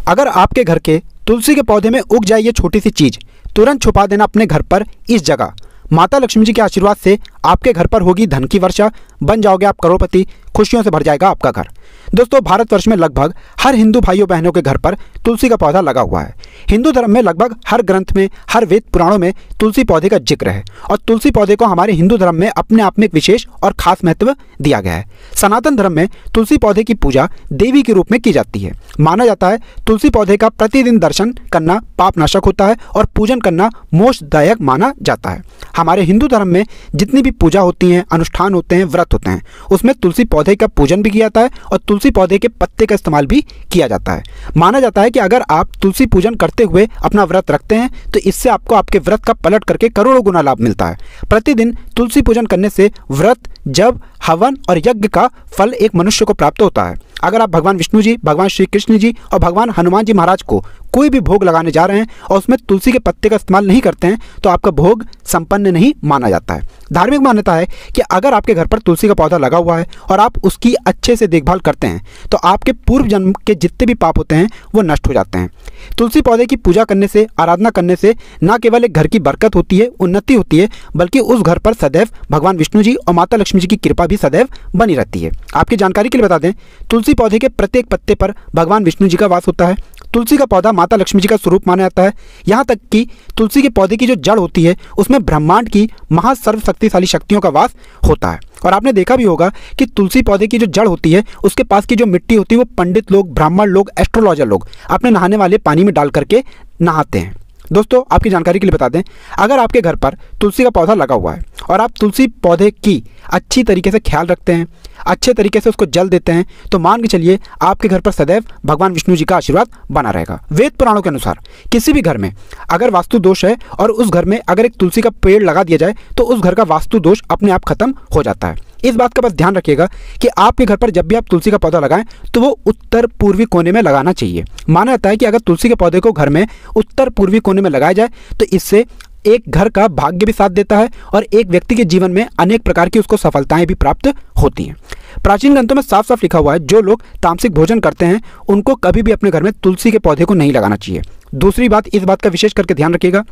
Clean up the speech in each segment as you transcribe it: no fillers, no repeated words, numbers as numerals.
अगर आपके घर के तुलसी के पौधे में उग जाए ये छोटी सी चीज, तुरंत छुपा देना अपने घर पर इस जगह। माता लक्ष्मी जी के आशीर्वाद से आपके घर पर होगी धन की वर्षा, बन जाओगे आप करोड़पति, खुशियों से भर जाएगा आपका घर। दोस्तों, भारतवर्ष में लगभग हर हिंदू भाइयों बहनों के घर पर तुलसी का पौधा लगा हुआ है। हिंदू धर्म में लगभग हर ग्रंथ में, हर वेद पुराणों में तुलसी पौधे का जिक्र है और तुलसी पौधे को हमारे हिंदू धर्म में अपने आप में एक विशेष और खास महत्व दिया गया है। सनातन धर्म में तुलसी पौधे की पूजा देवी के रूप में की जाती है। माना जाता है तुलसी पौधे का प्रतिदिन दर्शन करना पाप नाशक होता है और पूजन करना मोक्षदायक माना जाता है। हमारे हिंदू धर्म में जितनी भी पूजा होती हैं, अनुष्ठान होते हैं, व्रत होते हैं, उसमें तुलसी पौधे का पूजन भी किया जाता है और तुलसी पौधे के पत्ते का इस्तेमाल भी किया जाता है। माना जाता है कि अगर आप तुलसी पूजन करते हुए अपना व्रत रखते हैं तो इससे आपको आपके व्रत का पलट करके करोड़ों गुना लाभ मिलता है। प्रतिदिन तुलसी पूजन करने से व्रत, जप, हवन और यज्ञ का फल एक मनुष्य को प्राप्त होता है। अगर आप भगवान विष्णु जी, भगवान श्री कृष्ण जी और भगवान हनुमान जी महाराज को कोई भी भोग लगाने जा रहे हैं और उसमें तुलसी के पत्ते का इस्तेमाल नहीं करते हैं तो आपका भोग संपन्न नहीं माना जाता है। धार्मिक मान्यता है कि अगर आपके घर पर तुलसी का पौधा लगा हुआ है और आप उसकी अच्छे से देखभाल करते हैं तो आपके पूर्व जन्म के जितने भी पाप होते हैं वो नष्ट हो जाते हैं। तुलसी पौधे की पूजा करने से, आराधना करने से न केवल एक घर की बरकत होती है, उन्नति होती है, बल्कि उस घर पर सदैव भगवान विष्णु जी और माता लक्ष्मी जी की कृपा भी सदैव बनी रहती है। आपकी जानकारी के लिए बता दें, तुलसी पौधे के प्रत्येक पत्ते पर भगवान विष्णु जी का वास होता है। तुलसी का पौधा माता लक्ष्मी जी का स्वरूप माना जाता है। यहाँ तक कि तुलसी के पौधे की जो जड़ होती है उसमें ब्रह्मांड की महासर्वशक्तिशाली शक्तियों का वास होता है। और आपने देखा भी होगा कि तुलसी पौधे की जो जड़ होती है उसके पास की जो मिट्टी होती है वो पंडित लोग, ब्राह्मण लोग, एस्ट्रोलॉजर लोग अपने नहाने वाले पानी में डाल करके नहाते हैं। दोस्तों, आपकी जानकारी के लिए बता दें, अगर आपके घर पर तुलसी का पौधा लगा हुआ है और आप तुलसी पौधे की अच्छी तरीके से ख्याल रखते हैं, अच्छे तरीके से उसको जल देते हैं, तो मान के चलिए आपके घर पर सदैव भगवान विष्णु जी का आशीर्वाद बना रहेगा। वेद पुराणों के अनुसार किसी भी घर में अगर वास्तु दोष है और उस घर में अगर एक तुलसी का पेड़ लगा दिया जाए तो उस घर का वास्तु दोष अपने आप खत्म हो जाता है। इस बात का बस ध्यान रखिएगा कि आपके घर पर जब भी आप तुलसी का पौधा लगाएं तो वो उत्तर पूर्वी कोने में लगाना चाहिए। माना जाता है कि अगर तुलसी के पौधे को घर में उत्तर पूर्वी कोने में लगाया जाए तो इससे एक घर का भाग्य भी साथ देता है और एक व्यक्ति के जीवन में अनेक प्रकार की उसको सफलताएं भी प्राप्त होती हैं। प्राचीन ग्रंथों में साफ साफ लिखा हुआ है, जो लोग तामसिक भोजन करते हैं उनको कभी भी अपने घर में तुलसी के पौधे को नहीं लगाना चाहिए। दूसरी बात, इस बात का विशेष करके ध्यान रखिएगा,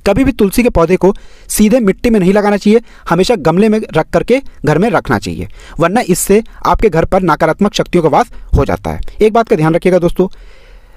कभी भी तुलसी के पौधे को सीधे मिट्टी में नहीं लगाना चाहिए, हमेशा गमले में रख करके घर में रखना चाहिए, वरना इससे आपके घर पर नकारात्मक शक्तियों का वास हो जाता है। एक बात का ध्यान रखिएगा दोस्तों,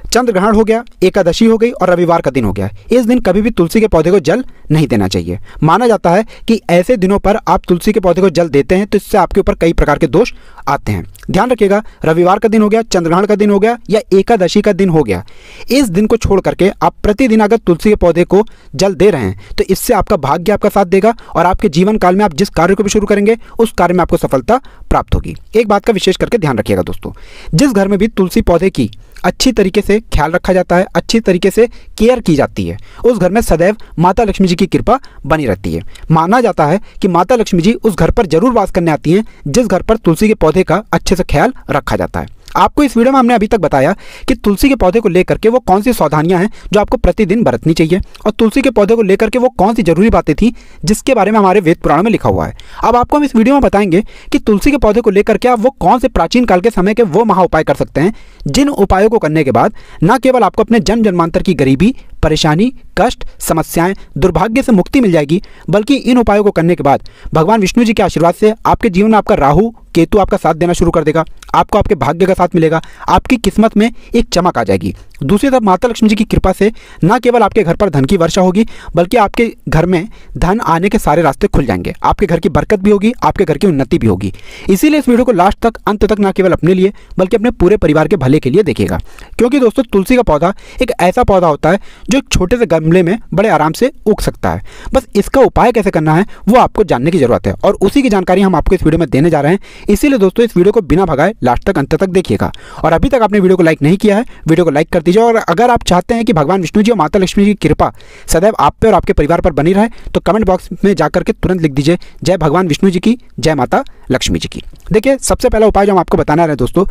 चंद्र ग्रहण हो गया, एकादशी हो गई और रविवार का दिन हो गया, इस दिन कभी भी तुलसी के पौधे को जल नहीं देना चाहिए। माना जाता है कि ऐसे दिनों पर आप तुलसी के पौधे को जल देते हैं तो इससे आपके ऊपर कई प्रकार के दोष आते हैं। ध्यान रखिएगा, रविवार का दिन हो गया, चंद्र ग्रहण का दिन हो गया या एकादशी का दिन हो गया, इस दिन को छोड़ करके आप प्रतिदिन अगर तुलसी के पौधे को जल दे रहे हैं तो इससे आपका भाग्य आपका साथ देगा और आपके जीवन काल में आप जिस कार्य को भी शुरू करेंगे उस कार्य में आपको सफलता प्राप्त होगी। एक बात का विशेष करके ध्यान रखिएगा दोस्तों, जिस घर में भी तुलसी पौधे की अच्छी तरीके से ख्याल रखा जाता है, अच्छी तरीके से केयर की जाती है, उस घर में सदैव माता लक्ष्मी जी की कृपा बनी रहती है। माना जाता है कि माता लक्ष्मी जी उस घर पर जरूर वास करने आती हैं जिस घर पर तुलसी के पौधे का अच्छे से ख्याल रखा जाता है। आपको इस वीडियो में हमने अभी तक बताया कि तुलसी के पौधे को लेकर के वो कौन सी सावधानियां हैं जो आपको प्रतिदिन बरतनी चाहिए और तुलसी के पौधे को लेकर के वो कौन सी जरूरी बातें थी जिसके बारे में हमारे वेद पुराणों में लिखा हुआ है। अब आपको हम इस वीडियो में बताएंगे कि तुलसी के पौधे को लेकर के आप वो कौन से प्राचीन काल के समय के वो महा उपाय कर सकते हैं जिन उपायों को करने के बाद न केवल आपको अपने जन्म जन्मांतर की गरीबी, परेशानी, कष्ट, समस्याएं, दुर्भाग्य से मुक्ति मिल जाएगी, बल्कि इन उपायों को करने के बाद भगवान विष्णु जी के आशीर्वाद से आपके जीवन में आपका राहु केतु आपका साथ देना शुरू कर देगा, आपको आपके भाग्य का साथ मिलेगा, आपकी किस्मत में एक चमक आ जाएगी। दूसरी तरफ माता लक्ष्मी जी की कृपा से न केवल आपके घर पर धन की वर्षा होगी बल्कि आपके घर में धन आने के सारे रास्ते खुल जाएंगे, आपके घर की बरकत भी होगी, आपके घर की उन्नति भी होगी। इसीलिए इस वीडियो को लास्ट तक, अंत तक न केवल अपने लिए बल्कि अपने पूरे परिवार के भले के लिए देखिएगा, क्योंकि दोस्तों तुलसी का पौधा एक ऐसा पौधा होता है जो एक छोटे से गमले में बड़े आराम से उग सकता है। बस इसका उपाय कैसे करना है वो आपको जानने की जरूरत है और उसी की जानकारी हम आपको इस वीडियो में देने जा रहे हैं। इसीलिए दोस्तों इस वीडियो को बिना भगाए लास्ट तक, अंत तक देखिएगा। और अभी तक आपने वीडियो को लाइक नहीं किया है, वीडियो को लाइक कर दीजिए। और अगर आप चाहते हैं कि भगवान विष्णु जी और माता लक्ष्मी जी की कृपा सदैव आप पे और आपके परिवार पर बनी रहे तो कमेंट बॉक्स में जाकर के तुरंत लिख दीजिए जय भगवान विष्णु जी की, जय माता लक्ष्मी जी की। देखिए, सबसे पहला उपाय जो हम आपको बताना रहे हैं दोस्तों,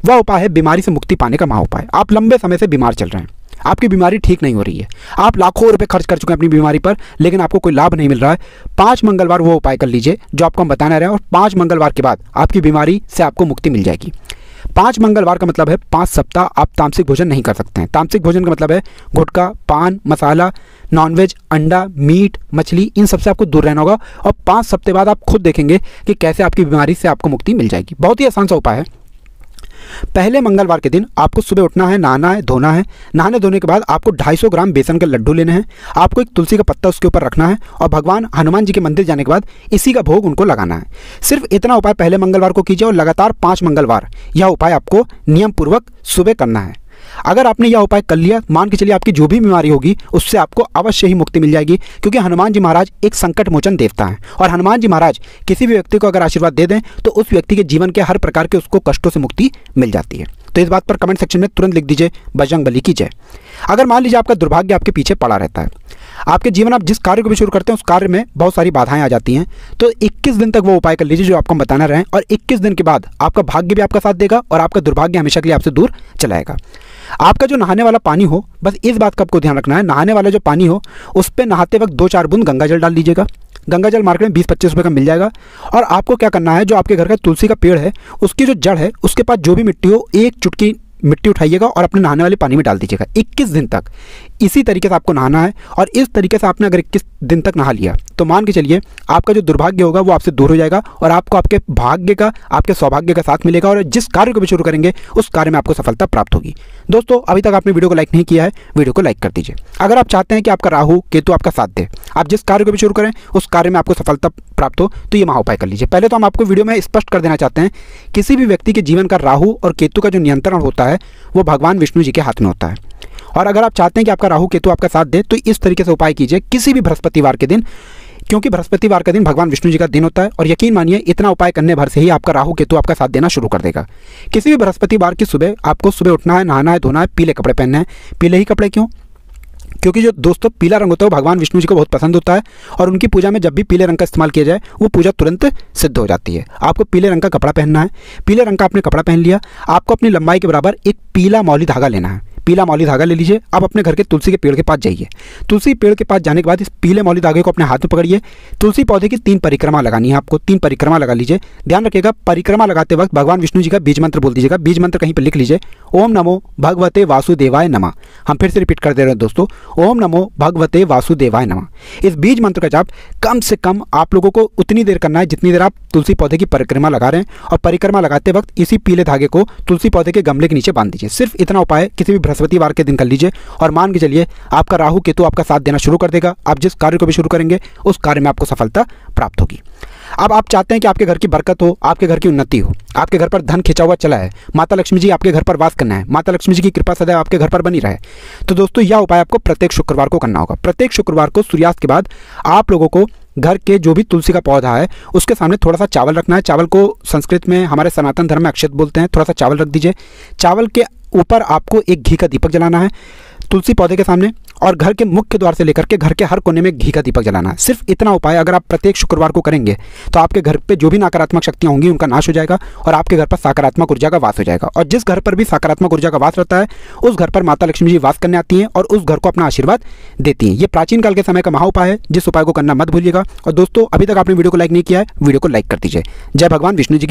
वह उपाय है बीमारी से मुक्ति पाने का महा उपाय। आप लंबे समय से बीमार चल रहे हैं, आपकी बीमारी ठीक नहीं हो रही है, आप लाखों रुपए खर्च कर चुके हैं अपनी बीमारी पर लेकिन आपको कोई लाभ नहीं मिल रहा है। 5 मंगलवार वो उपाय कर लीजिए जो आपको हम बताने रहे हैं और 5 मंगलवार के बाद आपकी बीमारी से आपको मुक्ति मिल जाएगी। 5 मंगलवार का मतलब है 5 सप्ताह आप तामसिक भोजन नहीं कर सकते हैं। तामसिक भोजन का मतलब है गुटखा, पान मसाला, नॉनवेज, अंडा, मीट, मछली, इन सबसे आपको दूर रहना होगा। और 5 सप्ताह बाद आप खुद देखेंगे कि कैसे आपकी बीमारी से आपको मुक्ति मिल जाएगी। बहुत ही आसान सा उपाय है। पहले मंगलवार के दिन आपको सुबह उठना है, नहाना है, धोना है। नहाने धोने के बाद आपको 250 ग्राम बेसन के लड्डू लेने हैं। आपको एक तुलसी का पत्ता उसके ऊपर रखना है और भगवान हनुमान जी के मंदिर जाने के बाद इसी का भोग उनको लगाना है। सिर्फ इतना उपाय पहले मंगलवार को कीजिए और लगातार 5 मंगलवार यह उपाय आपको नियम पूर्वक सुबह करना है। अगर आपने यह उपाय कर लिया, मान के चलिए आपकी जो भी बीमारी होगी उससे आपको अवश्य ही मुक्ति मिल जाएगी, क्योंकि हनुमान जी महाराज एक संकट मोचन देवता हैं। और हनुमान जी महाराज किसी भी व्यक्ति को अगर आशीर्वाद दे दें तो उस व्यक्ति के जीवन के हर प्रकार के उसको कष्टों से मुक्ति मिल जाती है। तो इस बात पर कमेंट सेक्शन में तुरंत लिख दीजिए बजरंग बली की जय। अगर मान लीजिए आपका दुर्भाग्य आपके पीछे पड़ा रहता है, आपके जीवन आप जिस कार्य को भी शुरू करते हैं उस कार्य में बहुत सारी बाधाएं आ जाती हैं, तो 21 दिन तक वो उपाय कर लीजिए जो आपको बताना रहे, और 21 दिन के बाद आपका भाग्य भी आपका साथ देगा और आपका दुर्भाग्य हमेशा के लिए आपसे दूर चला जाएगा। आपका जो नहाने वाला पानी हो, बस इस बात का आपको ध्यान रखना है, नहाने वाला जो पानी हो उस पर नहाते वक्त 2-4 बूंद गंगा जल डाल लीजिएगा। गंगा जल मार्केट में 20-25 रुपये का मिल जाएगा। और आपको क्या करना है, जो आपके घर का तुलसी का पेड़ है उसकी जो जड़ है उसके पास जो भी मिट्टी हो, एक चुटकी मिट्टी उठाइएगा और अपने नहाने वाले पानी में डाल दीजिएगा। 21 दिन तक इसी तरीके से आपको नहाना है। और इस तरीके से आपने अगर 21 दिन तक नहा लिया तो मान के चलिए आपका जो दुर्भाग्य होगा वो आपसे दूर हो जाएगा और आपको आपके भाग्य का, आपके सौभाग्य का साथ मिलेगा और जिस कार्य को भी शुरू करेंगे उस कार्य में आपको सफलता प्राप्त होगी। दोस्तों, अभी तक आपने वीडियो को लाइक नहीं किया है, वीडियो को लाइक कर दीजिए। अगर आप चाहते हैं कि आपका राहु केतु आपका साथ दे, आप जिस कार्य को भी शुरू करें उस कार्य में आपको सफलता प्राप्त हो, तो ये महाउपाय कर लीजिए। पहले तो हम आपको वीडियो में स्पष्ट कर देना चाहते हैं, किसी भी व्यक्ति के जीवन का राहु और केतु का जो नियंत्रण होता है वो भगवान विष्णु जी के हाथ में होता है। और अगर आप चाहते हैं कि आपका राहु केतु आपका साथ दे तो इस तरीके से उपाय कीजिए किसी भी बृहस्पतिवार के दिन, क्योंकि बृहस्पतिवार का दिन भगवान विष्णु जी का दिन होता है। और यकीन मानिए इतना उपाय करने भर से ही आपका राहु केतु आपका साथ देना शुरू कर देगा। किसी भी बृहस्पतिवार की सुबह आपको सुबह उठना है, नहाना है, धोना है, पीले कपड़े पहनने हैं। पीले ही कपड़े क्यों? क्योंकि जो दोस्तों पीला रंग होता है वो भगवान विष्णु जी को बहुत पसंद होता है और उनकी पूजा में जब भी पीले रंग का इस्तेमाल किया जाए वो पूजा तुरंत सिद्ध हो जाती है। आपको पीले रंग का कपड़ा पहनना है। पीले रंग का आपने कपड़ा पहन लिया, आपको अपनी लंबाई के बराबर एक पीला मौली धागा लेना है। पीला मौली धागा ले लीजिए। अब अपने घर के तुलसी के पेड़ के पास जाइए। तुलसी पेड़ के पास जाने के बाद इस पीले मौली धागे को अपने हाथ में पकड़िए। तुलसी पौधे की 3 परिक्रमा लगानी है आपको। 3 परिक्रमा लगा लीजिए। ध्यान रखिएगा, परिक्रमा लगाते वक्त भगवान विष्णु जी का बीज मंत्र बोल दीजिएगा। बीज मंत्र कहीं पर लिख लीजिए, ओम नमो भगवते वासुदेवाय नमः। हम फिर से रिपीट कर दे रहे हैं दोस्तों, ओम नमो भगवते वासुदेवाय नमः। इस बीज मंत्र का जाप कम से कम आप लोगों को उतनी देर करना है जितनी देर आप तुलसी पौधे की परिक्रमा लगा रहे हैं। और परिक्रमा लगाते वक्त इसी पीले धागे को तुलसी पौधे के गमले के नीचे बांध दीजिए। सिर्फ इतना उपाय किसी भी बृहस्पतिवार के दिन कर लीजिए और मान के चलिए आपका राहु केतु आपका साथ देना शुरू कर देगा। आप जिस कार्य को भी शुरू करेंगे उस कार्य में आपको सफलता प्राप्त होगी। अब आप चाहते हैं कि आपके घर की बरकत हो, आपके घर की उन्नति हो, आपके घर पर धन खिंचा हुआ चला है, माता लक्ष्मी जी आपके घर पर वास करना है, माता लक्ष्मी जी की कृपा सदैव आपके घर पर बनी रहे, तो दोस्तों यह उपाय आपको प्रत्येक शुक्रवार को करना होगा। प्रत्येक शुक्रवार को सूर्यास्त के बाद आप लोगों को घर के जो भी तुलसी का पौधा है उसके सामने थोड़ा सा चावल रखना है। चावल को संस्कृत में हमारे सनातन धर्म में अक्षत बोलते हैं। थोड़ा सा चावल रख दीजिए। चावल के ऊपर आपको एक घी का दीपक जलाना है तुलसी पौधे के सामने, और घर के मुख्य द्वार से लेकर के घर के हर कोने में घी का दीपक जलाना है। सिर्फ इतना उपाय अगर आप प्रत्येक शुक्रवार को करेंगे तो आपके घर पे जो भी नकारात्मक शक्तियां होंगी उनका नाश हो जाएगा और आपके घर पर सकारात्मक ऊर्जा का वास हो जाएगा। और जिस घर पर भी सकारात्मक ऊर्जा का वास रहता है उस घर पर माता लक्ष्मी जी वास करने आती हैं और उस घर को अपना आशीर्वाद देती हैं। ये प्राचीन काल के समय का महाउपाय है, जिस उपाय को करना मत भूलिएगा। और दोस्तों, अभी तक आपने वीडियो को लाइक नहीं किया है, वीडियो को लाइक कर दीजिए। जय भगवान विष्णु जी की।